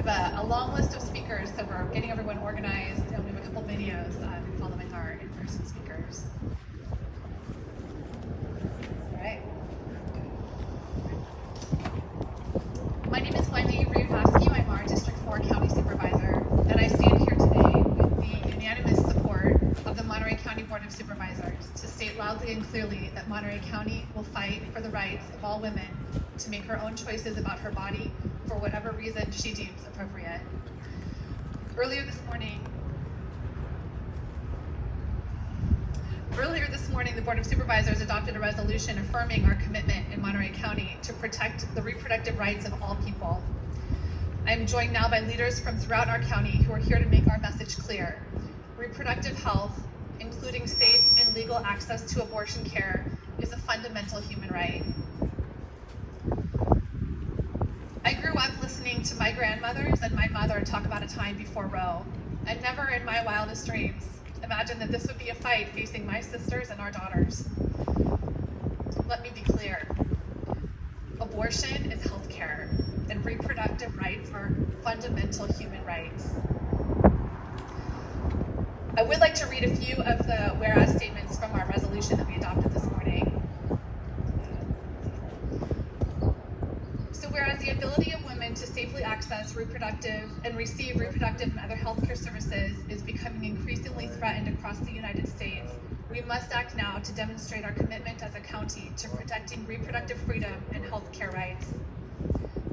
have a long list of speakers, so we're getting everyone organized, and we have a couple videos following our in-person speakers. All right. My name is Wendy Askew. I'm our District 4 County Supervisor, and I stand here today with the unanimous support of the Monterey County Board of Supervisors to state loudly and clearly that Monterey County will fight for the rights of all women to make her own choices about her body for whatever reason she deems appropriate. Earlier this morning, the Board of Supervisors adopted a resolution affirming our commitment in Monterey County to protect the reproductive rights of all people. I am joined now by leaders from throughout our county who are here to make our message clear. Reproductive health, including safe and legal access to abortion care, is a fundamental human right. I grew up listening to my grandmothers and my mother talk about a time before Roe, and never in my wildest dreams imagined that this would be a fight facing my sisters and our daughters. Let me be clear. Abortion is health care, and reproductive rights are fundamental human rights. I would like to read a few of the whereas statements from our resolution that we adopted this morning. So whereas the ability of women to safely access reproductive and receive reproductive and other healthcare services is becoming increasingly threatened across the United States, we must act now to demonstrate our commitment as a county to protecting reproductive freedom and healthcare rights.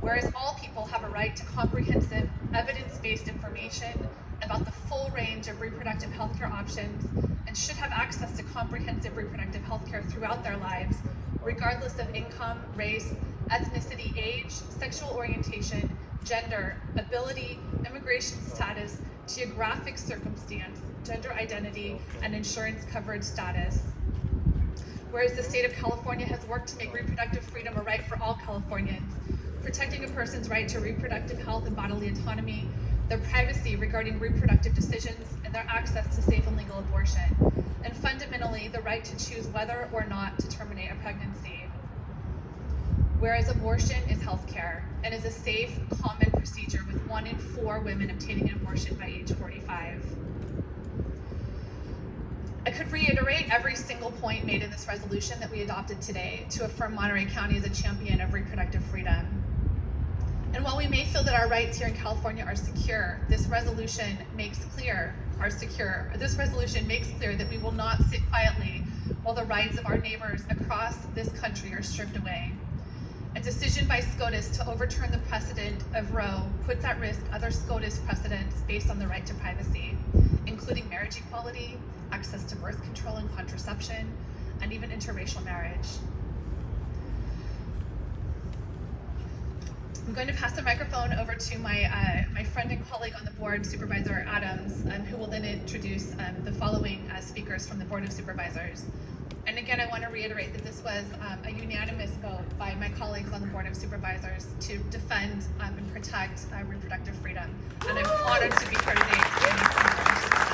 Whereas all people have a right to comprehensive, evidence-based information about the full range of reproductive healthcare options and should have access to comprehensive reproductive healthcare throughout their lives, regardless of income, race, ethnicity, age, sexual orientation, gender, ability, immigration status, geographic circumstance, gender identity, and insurance coverage status. Whereas the state of California has worked to make reproductive freedom a right for all Californians, protecting a person's right to reproductive health and bodily autonomy, their privacy regarding reproductive decisions, and their access to safe and legal abortion, and fundamentally the right to choose whether or not to terminate a pregnancy. Whereas abortion is health care and is a safe, common procedure with 1 in 4 women obtaining an abortion by age 45. I could reiterate every single point made in this resolution that we adopted today to affirm Monterey County as a champion of reproductive freedom. And while we may feel that our rights here in California are secure, this resolution makes clear that we will not sit quietly while the rights of our neighbors across this country are stripped away. A decision by SCOTUS to overturn the precedent of Roe puts at risk other SCOTUS precedents based on the right to privacy, including marriage equality, access to birth control and contraception, and even interracial marriage. I'm going to pass the microphone over to my friend and colleague on the board, Supervisor Adams, who will then introduce the following speakers from the Board of Supervisors. And again, I want to reiterate that this was a unanimous vote by my colleagues on the Board of Supervisors to defend and protect reproductive freedom. And I'm honored to be here today to